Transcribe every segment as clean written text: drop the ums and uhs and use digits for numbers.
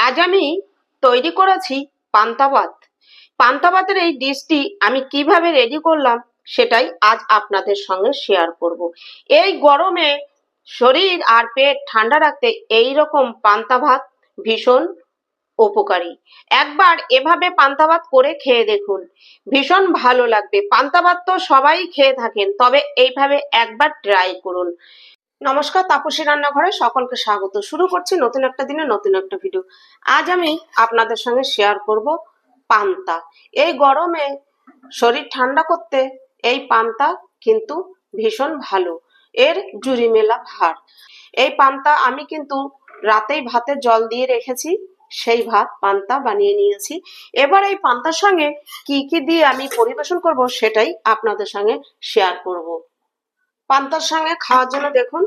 আজ আমি তৈরি করেছি পান্তা ভাত। পান্তা ভাতের এই ডিশটি আমি কিভাবে রেডি করলাম সেটাই আজ আপনাদের সঙ্গে শেয়ার করব। এই গরমে শরীর আর পেট ঠান্ডা রাখতে এই রকম পান্তা ভাত ভীষণ উপকারী। একবার এভাবে পান্তা ভাত করে খেয়ে দেখুন, ভীষণ ভালো লাগবে। পান্তা ভাত তো সবাই খেয়ে থাকেন, তবে এইভাবে একবার ট্রাই করুন। নমস্কার, তাপসী রান্নাঘরে সকলকে স্বাগত। শুরু করছি নতুন একটা দিনে নতুন একটা ভিডিও। আজ আমি আপনাদের সঙ্গে শেয়ার করব পান্তা। এই গরমে শরীর ঠান্ডা করতে এই পান্তা কিন্তু ভীষণ ভালো। এর জুড়ি মেলা ভার। এই পান্তা আমি কিন্তু রাতেই ভাতে জল দিয়ে রেখেছি, সেই ভাত পান্তা বানিয়ে নিয়েছি। এবার এই পান্তার সঙ্গে কি কি দিয়ে আমি পরিবেশন করব সেটাই আপনাদের সঙ্গে শেয়ার করব। পান্তার সঙ্গে খাওয়ার জন্য দেখুন,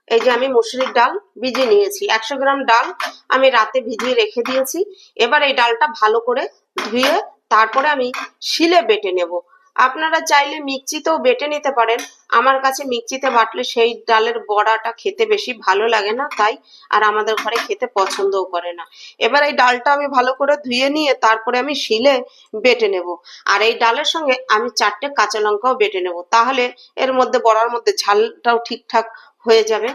এই যে আমি মুসুরির ডাল ভিজিয়ে নিয়েছি। 100 গ্রাম ডাল আমি রাতে ভিজিয়ে রেখে দিয়েছি। এবার এই ডালটা ভালো করে ধুয়ে তারপরে আমি শিলে বেটে নেব। আপনারা চাইলে মিক্সিতেও বেটে নিতে পারেন। আমার কাছে মিক্সিতে বাটলে সেই ডালের বড়াটা খেতে বেশি ভালো লাগে না, তাই আর আমাদের ঘরে খেতে পছন্দও করে না। এবার এই ডালটা আমি ভালো করে ধুয়ে নিয়ে তারপরে আমি শিলে বেটে নেব। আর এই ডালের সঙ্গে আমি 4টে কাঁচা লঙ্কাও বেটে নেব, তাহলে এর মধ্যে বড়ার মধ্যে ঝালটাও ঠিকঠাক হয়ে যাবে।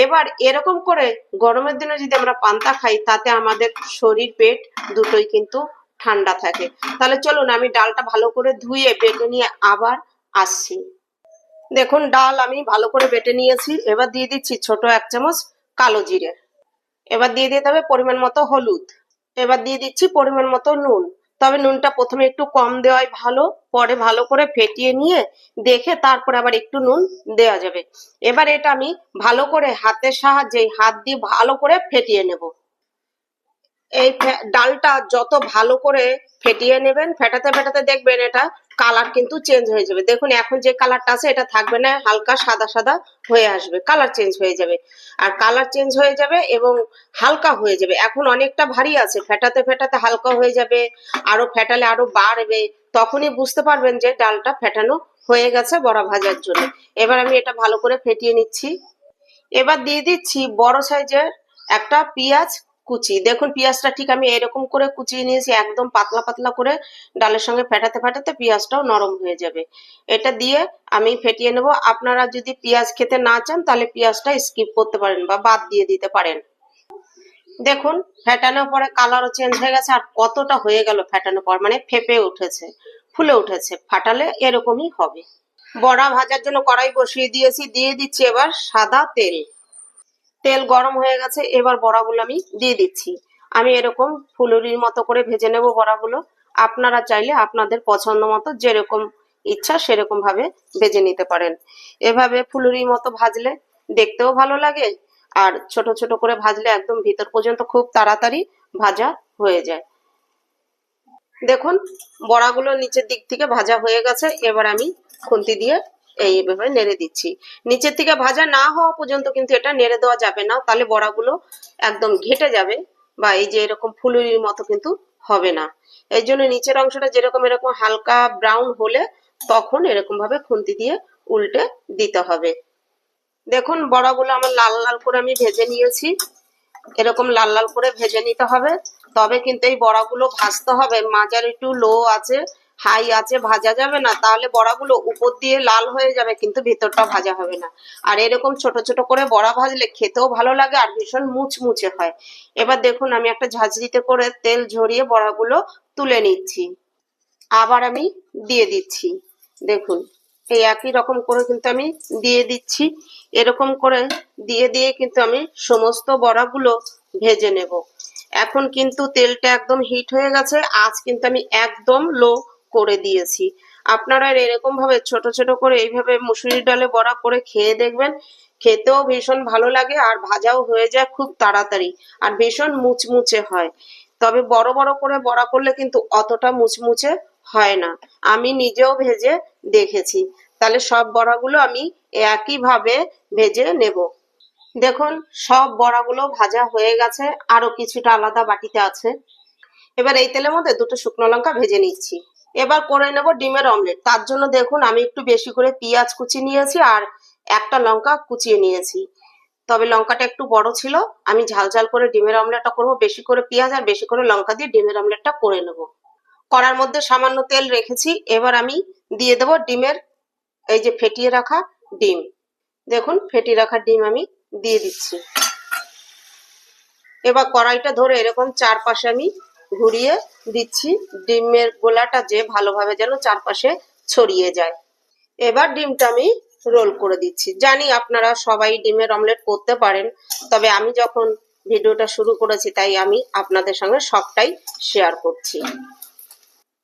এবার এরকম করে গরমের দিনে যদি আমরা পান্তা খাই, তাতে আমাদের শরীর পেট দুটোই কিন্তু ঠান্ডা থাকে। তাহলে চলুন আমি ডালটা ভালো করে ধুয়ে বেটে নিয়ে আবার আসছি। দেখুন, ডাল আমি ভালো করে বেটে নিয়েছি। এবার দিয়ে দিচ্ছি ছোট 1 চামচ কালো জিরে। এবার দিয়ে দিতে হবে পরিমাণ মতো হলুদ। এবার দিয়ে দিচ্ছি পরিমাণ মতো নুন। তবে নুনটা প্রথমে একটু কম দেওয়াই ভালো, পরে ভালো করে ফেটিয়ে নিয়ে দেখে তারপরে আবার একটু নুন দেওয়া যাবে। এবার এটা আমি ভালো করে হাতের সাহায্যে হাত দিয়ে ভালো করে ফেটিয়ে নেব। এই ডালটা যত ভালো করে ফেটিয়ে নেবেন, ফেটাতে ফেটাতে দেখবেন এটা কালার কিন্তু চেঞ্জ হয়ে যাবে। দেখুন, এখন যে কালারটা আছে এটা থাকবে না, হালকা সাদা সাদা হয়ে আসবে, কালার চেঞ্জ হয়ে যাবে। আর কালার চেঞ্জ হয়ে যাবে এবং হালকা হয়ে যাবে। এখন অনেকটা ভারী আছে, ফেটাতে ফেটাতে হালকা হয়ে যাবে, আরো ফেটালে আরো বাড়বে। তখনই বুঝতে পারবেন যে ডালটা ফেটানো হয়ে গেছে বড়া ভাজার জন্য। এবার আমি এটা ভালো করে ফেটিয়ে নিচ্ছি। এবার দিয়ে দিচ্ছি বড় সাইজের একটা পেঁয়াজ কুচি। দেখুন, পেঁয়াজটা ঠিক আমি এরকম করে কুচিয়ে নিয়েছি, একদম পাতলা পাতলা করে। ডালের সঙ্গে ফেটাতে ফেটাতে পেঁয়াজটাও নরম হয়ে যাবে। এটা দিয়ে আমি ফেটিয়ে নেব। আপনারা যদি পেঁয়াজ খেতে না চান তাহলে পেঁয়াজটা স্কিপ করতে পারেন বা বাদ দিয়ে দিতে পারেন। দেখুন, ফেটানোর পরে কালারও চেঞ্জ হয়ে গেছে, আর কতটা হয়ে গেল ফেটানোর পর, মানে ফেপে উঠেছে, ফুলে উঠেছে। ফাটালে এরকমই হবে। বড়া ভাজার জন্য কড়াই বসিয়ে দিয়েছি, দিয়ে দিচ্ছি এবার সাদা তেল। তেল গরম হয়ে গেছে, এবার বড়াগুলো আমি দিয়ে দিচ্ছি। আমি এরকম ফুলুরির মতো করে ভেজে নেব বড়াগুলো। আপনারা চাইলে আপনাদের পছন্দ মতো যেরকম ইচ্ছা সেরকম ভাবে ভেজে নিতে পারেন। এভাবে ফুলুরির মতো ভাজলে দেখতেও ভালো লাগে, আর ছোট ছোট করে ভাজলে একদম ভিতর পর্যন্ত খুব তাড়াতাড়ি ভাজা হয়ে যায়। দেখুন, বড়াগুলো নিচের দিক থেকে ভাজা হয়ে গেছে। এবার আমি খুন্তি দিয়ে এইভাবে নেড়ে দিচ্ছি। নিচের থেকে ভাজা না হওয়া পর্যন্ত কিন্তু এটা নেড়ে দেওয়া যাবে না, তাহলে বড়াগুলো একদম ঘেটে যাবে, বা এই যে এরকম ফুলুরির মতো কিন্তু হবে না। এই জন্য নিচের অংশটা যেরকম এরকম হালকা ব্রাউন হলে তখন এরকম ভাবে খুন্তি দিয়ে উল্টে দিতে হবে। দেখুন, বড়াগুলো আমার লাল লাল করে আমি ভেজে নিয়েছি। এরকম লাল লাল করে ভেজে নিতে হবে, তবে কিন্তু এই বড়াগুলো ভাজতে হবে মাঝারি টু লো আছে, হাই আছে ভাজা যাবে না, তাহলে বড়াগুলো উপর দিয়ে লাল হয়ে যাবে কিন্তু ভিতরটা ভাজা হবে না। আর এরকম ছোট ছোট করে বড়া ভাজলে খেতেও ভালো লাগে আর ভীষণ মুচমুচে হয়। এবার দেখুন, আমি একটা ঝাঁঝরিতে করে তেল ঝরিয়ে বড়াগুলো তুলে নিচ্ছি। আবার আমি দিয়ে দিচ্ছি। দেখুন, এই একই রকম করে কিন্তু আমি দিয়ে দিচ্ছি। এরকম করে দিয়ে দিয়ে কিন্তু আমি সমস্ত বড়াগুলো ভেজে নেব। এখন কিন্তু তেলটা একদম হিট হয়ে গেছে, আজ কিন্তু আমি একদম লো করে দিয়েছি। আপনারা এরকম ভাবে ছোট ছোট করে এইভাবে মুসুরির ডালে বড়া করে খেয়ে দেখবেন, খেতেও ভীষণ ভালো লাগে আর ভাজাও হয়ে যায় খুব তাড়াতাড়ি, আর ভীষণ মুচমুচে হয়। তবে বড় বড় করে বড়া করলে কিন্তু অতটা মুচমুচে হয় না, আমি নিজেও ভেজে দেখেছি। তাহলে সব বড়াগুলো আমি একইভাবে ভেজে নেব। দেখুন, সব বড়াগুলো ভাজা হয়ে গেছে, আরো কিছুটা আলাদা বাটিতে আছে। এবার এই তেলের মধ্যে 2টো শুকনো লঙ্কা ভেজে নিচ্ছি। এবার করে নেব ডিমের অমলেট। তার জন্য দেখুন, আমি একটু বেশি করে পেঁয়াজ কুচি নিয়েছি আর একটা লঙ্কা কুচিয়ে নিয়েছি। তবে লঙ্কাটা একটু বড় ছিল। আমি ঝাল ঝাল করে ডিমের অমলেটটা করব, বেশি করে পেঁয়াজ আর বেশি করে লঙ্কা দিয়ে ডিমের অমলেটটা করে নেব। কড়ার মধ্যে সামান্য তেল রেখেছি, এবার আমি দিয়ে দেবো ডিমের এই যে ফেটিয়ে রাখা ডিম। দেখুন ফেটিয়ে রাখা ডিম আমি দিয়ে দিচ্ছি। এবার কড়াইটা ধরে এরকম চারপাশে আমি ঘুরিয়ে দিচ্ছি, ডিমের গোলাটা যে ভালোভাবে যেন চারপাশে ছড়িয়ে যায়। এবার ডিমটা আমি রোল করে দিচ্ছি। জানি আপনারা সবাই ডিমের অমলেট করতে পারেন, তবে আমি যখন ভিডিওটা শুরু করেছি তাই আমি আপনাদের সঙ্গে সবটাই শেয়ার করছি।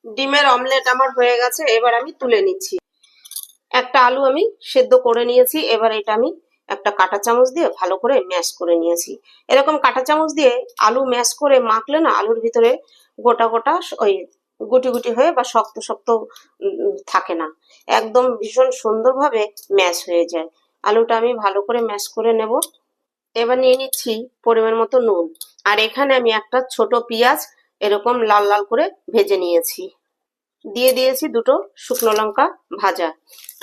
ডিমের অমলেট আমার হয়ে গেছে, এবার আমি তুলে নিচ্ছি। একটা আলু আমি সেদ্ধ করে নিয়েছি, এবার এটা আমি একটা কাঁটা চামচ দিয়ে ভালো করে ম্যাশ করে নিয়েছি। এরকম কাঁটা চামচ দিয়ে আলু ম্যাশ করে মাখলে না আলুর ভিতরে গোটা গোটা ওই গুটি গুটি হয়ে বা শক্ত শক্ত থাকে না, একদম ভীষণ সুন্দরভাবে ম্যাশ হয়ে যায়। আলুটা আমি ভালো করে ম্যাশ করে নেব। এবার নিয়ে নিচ্ছি পরিমাণ মতো নুন, আর এখানে আমি একটা ছোট পেঁয়াজ এরকম লাল লাল করে ভেজে নিয়েছি। দিয়ে দিয়েছি দুটো শুকনো লঙ্কা ভাজা।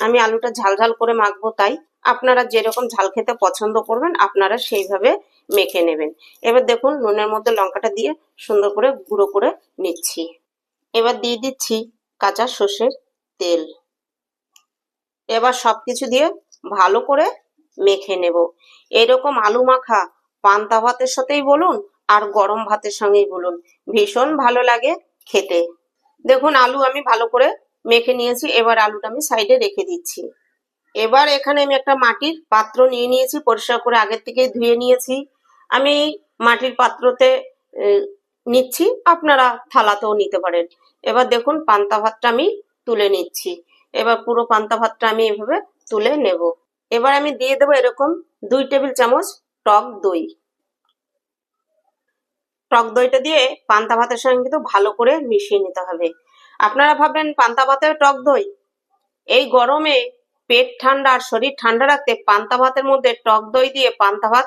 আমি আলুটা ঝাল ঝাল করে মাখবো, তাই আপনারা যেরকম ঝাল খেতে পছন্দ করবেন আপনারা সেইভাবে মেখে নেবেন। এবার দেখুন নুনের মধ্যে লঙ্কাটা দিয়ে সুন্দর করে গুঁড়ো করে নিচ্ছি। এবার দিয়ে দিচ্ছি কাঁচা সর্ষের তেল। এবার সবকিছু দিয়ে ভালো করে মেখে নেব। এরকম আলু মাখা পান্তা ভাতের সাথেই বলুন আর গরম ভাতের সঙ্গেই বলুন, ভীষণ ভালো লাগে খেতে। দেখুন আলু আমি ভালো করে মেখে নিয়েছি, এবার আলুটা আমি সাইডে রেখে দিচ্ছি। এবার এখানে আমি একটা মাটির পাত্র নিয়ে নিয়েছি, পরিষ্কার করে আগের থেকে ধুয়ে নিয়েছি। আমি মাটির পাত্রতে নিচ্ছি, আপনারা থালাতেও নিতে পারেন। এবার দেখুন পান্তা ভাতটা আমি তুলে নিচ্ছি। এবার পুরো পান্তা ভাতটা আমি এভাবে তুলে নেব। এবার আমি দিয়ে দেবো এরকম 2 টেবিল চামচ টক দই। টক দইটা দিয়ে পান্তা ভাতের সঙ্গে কিন্তু ভালো করে মিশিয়ে নিতে হবে। আপনারা ভাববেন পান্তা ভাতে টক দই? এই গরমে পেট ঠান্ডা আর শরীর ঠান্ডা রাখতে পান্তা ভাতের মধ্যে টক দই দিয়ে পান্তা ভাত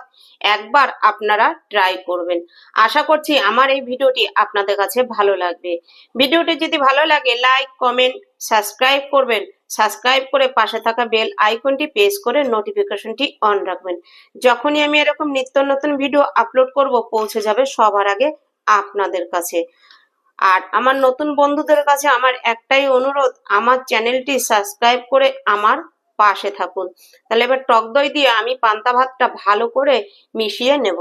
একবার আপনারা ট্রাই করবেন। আশা করছি আমার এই ভিডিওটি আপনাদের কাছে ভালো লাগবে। ভিডিওটি যদি ভালো লাগে লাইক কমেন্ট সাবস্ক্রাইব করবেন। সাবস্ক্রাইব করে পাশে থাকা বেল আইকনটি প্রেস করে নোটিফিকেশনটি অন রাখবেন। যখনই আমি এরকম নিত্য নতুন ভিডিও আপলোড করব পৌঁছে যাবে সবার আগে আপনাদের কাছে। আর আমার নতুন বন্ধুদের কাছে আমার একটাই অনুরোধ, আমার চ্যানেলটি সাবস্ক্রাইব করে আমার পাশে থাকুন। তাহলে এবার টক দই দিয়ে আমি পান্তা ভাতটা ভালো করে মিশিয়ে নেব।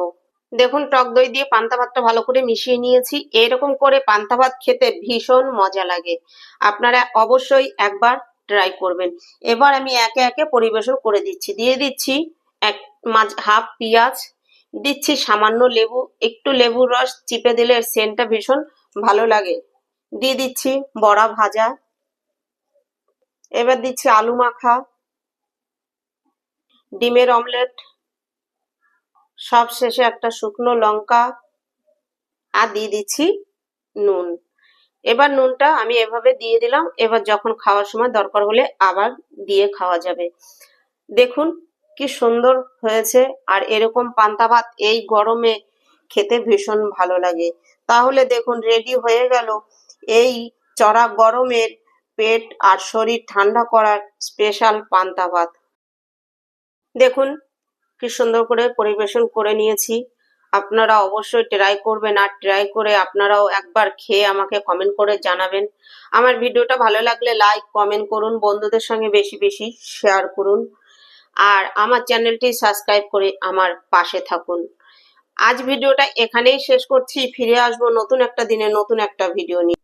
দেখুন টক দই দিয়ে পান্তা ভাতটা ভালো করে মিশিয়ে নিয়েছি। এরকম করে পান্তা ভাত খেতে ভীষণ মজা লাগে, আপনারা অবশ্যই একবার ট্রাই করবেন। এবার আমি একে একে পরিবেশন করে দিচ্ছি। দিয়ে দিচ্ছি হাফ পেঁয়াজ, দিচ্ছি সামান্য লেবু, একটু লেবুর রস চিপে দিলে সেন্টটা ভীষণ ভালো লাগে। দিয়ে দিচ্ছি বড়া ভাজা। এবার দিচ্ছি আলু মাখা, ডিমের অমলেট, সব শেষে একটা শুকনো লঙ্কা, আর দিয়ে দিচ্ছি নুন। এবার নুনটা আমি এভাবে দিয়ে দিলাম, এবার যখন খাওয়ার সময় দরকার হলে আবার দিয়ে খাওয়া যাবে। দেখুন কি সুন্দর হয়েছে, আর এরকম পান্তা ভাত এই গরমে খেতে ভীষণ ভালো লাগে। তাহলে দেখুন রেডি হয়ে গেল এই চড়া গরমের পেট আর শরীর ঠান্ডা করার স্পেশাল পান্তা ভাত। দেখুন কি সুন্দর করে পরিবেশন করে নিয়েছি। আপনারা অবশ্যই ট্রাই করবেন, আর ট্রাই করে আপনারাও একবার খেয়ে আমাকে কমেন্ট করে জানাবেন। আমার ভিডিওটা ভালো লাগলে লাইক কমেন্ট করুন, বন্ধুদের সঙ্গে বেশি বেশি শেয়ার করুন, আর আমার চ্যানেলটি সাবস্ক্রাইব করে আমার পাশে থাকুন। আজ ভিডিওটা এখানেই শেষ করছি, ফিরে আসবো নতুন একটা দিনে নতুন একটা ভিডিও নিয়ে।